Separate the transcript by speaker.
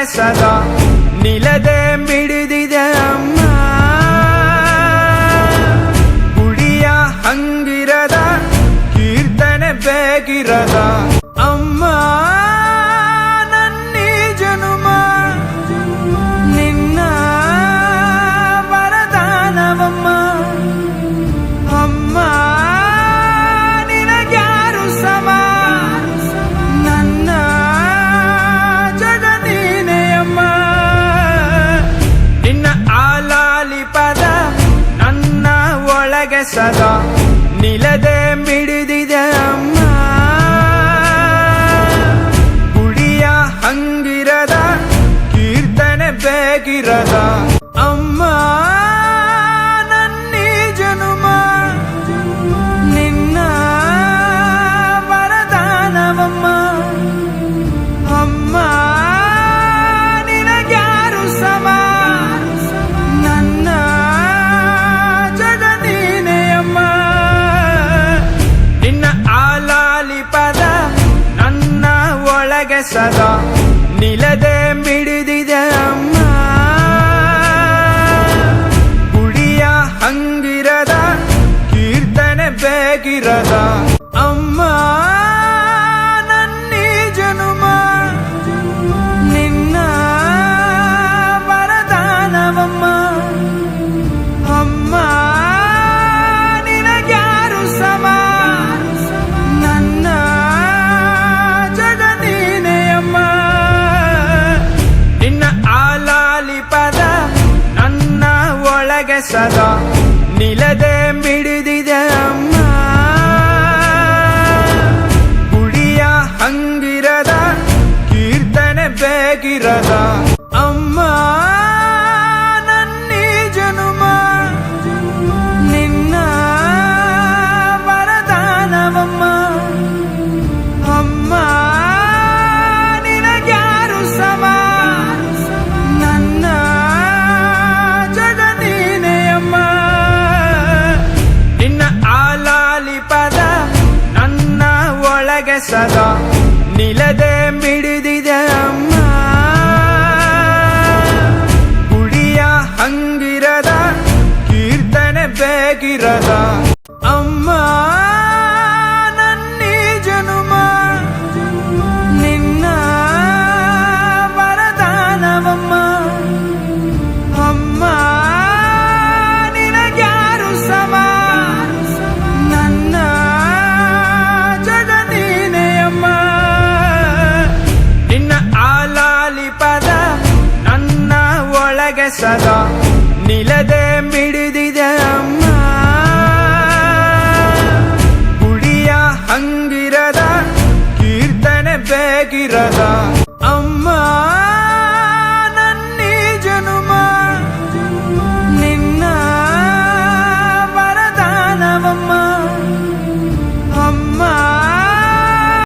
Speaker 1: ಒಳಗೆ ಸದಾ ನಿಲದೆ ಮಿಡಿದಿದೆ ಅಮ್ಮ. ಗುಡಿಯ ಹಂಗಿರದ ಕೀರ್ತನೆ ಬೇಗಿರದ ಅಮ್ಮ. ನನ್ನೀ ಜನುಮ ನಿನ್ನ ವರದಾನವಮ್ಮ. ಅಮ್ಮ ನಿನಗ್ಯಾರು ಸಮ, ನನ್ನ ಜಗ ನೀನೇ ಅಮ್ಮ. ನಿನ್ನ ಆಲಾಲಿ ಪದ ನನ್ನ ಒಳಗೆ ಸದಾ ನಿಲದೆ ಮಿಡಿದಿದೆ ಅಮ್ಮ. ಗುಡಿಯ ಹಂಗಿರದ ಕೀರ್ತನೆ ಬೇಗಿರದ ಅಮ್ಮ. ನನ್ನೀ ಜನುಮ ನಿನ್ನ ವರದಾನವಮ್ಮ. ಅಮ್ಮ ನಿನಗ್ಯಾರು ಸಮ, ನನ್ನ ಜಗ ನೀನೇ ಅಮ್ಮ. ನಿನ್ನ ಆಲಾಲಿ ಪದ ನನ್ನ ಒಳಗೆ ಸದಾ ನಿಲದೆ ಮಿಡಿದಿದೆ ಅಮ್ಮ. ಗುಡಿಯ ಹಂಗಿರದ ಕೀರ್ತನೆ ಬೇಗಿರದ ಅಮ್ಮ. ನನ್ನೀ ಜನುಮ ನಿನ್ನ ವರದಾನವಮ್ಮ. ಅಮ್ಮ ನಿನಗ್ಯಾರು ಸಮ, ನನ್ನ ಜಗ ನೀನೇ ಅಮ್ಮ. ನಿನ್ನ ಆಲಾಲಿ ಪದ ನನ್ನ ಒಳಗೆ ಸದಾ ನಿಲದೆ ಮಿಡಿದಿದೆ ಅಮ್ಮ. ಗುಡಿಯ ಹಂಗಿರದ ಕೀರ್ತನೆ ಬೇಗಿರದ ಅಮ್ಮ. ನನ್ನೀ ಜನುಮ ನಿನ್ನ ವರದಾನವಮ್ಮ. ಅಮ್ಮ ನಿನಗ್ಯಾರು ಸಮ, ನನ್ನ ಜಗ ನೀನೇ ಅಮ್ಮ. ನಿನ್ನ ಆಲಾಲಿ ಪದ ನನ್ನ ಒಳಗೆ ಸದಾ ನಿಲದೆ ಮಿಡಿದಿದೆ ಅಮ್ಮ. ಗುಡಿಯ ಹಂಗಿರದ ಕೀರ್ತನೆ ಬೇಗಿರದ ಅಮ್ಮ. ನನ್ನೀ ಜನುಮ ನಿನ್ನ ವರದಾನವಮ್ಮ. ಅಮ್ಮ ನಿನಗ್ಯಾರು ಸಮ, ನನ್ನ ಜಗ ನೀನೇ ಅಮ್ಮ. ನಿನ್ನ ಆಲಾಲಿ ಪದ ನನ್ನ ಒಳಗೆ ಸದಾ ನಿಲದೆ ಮಿಡಿದಿದೆ ಅಮ್ಮ. ಗುಡಿಯ ಹಂಗಿರದ ಕೀರ್ತನೆ ಬೇಗಿರದ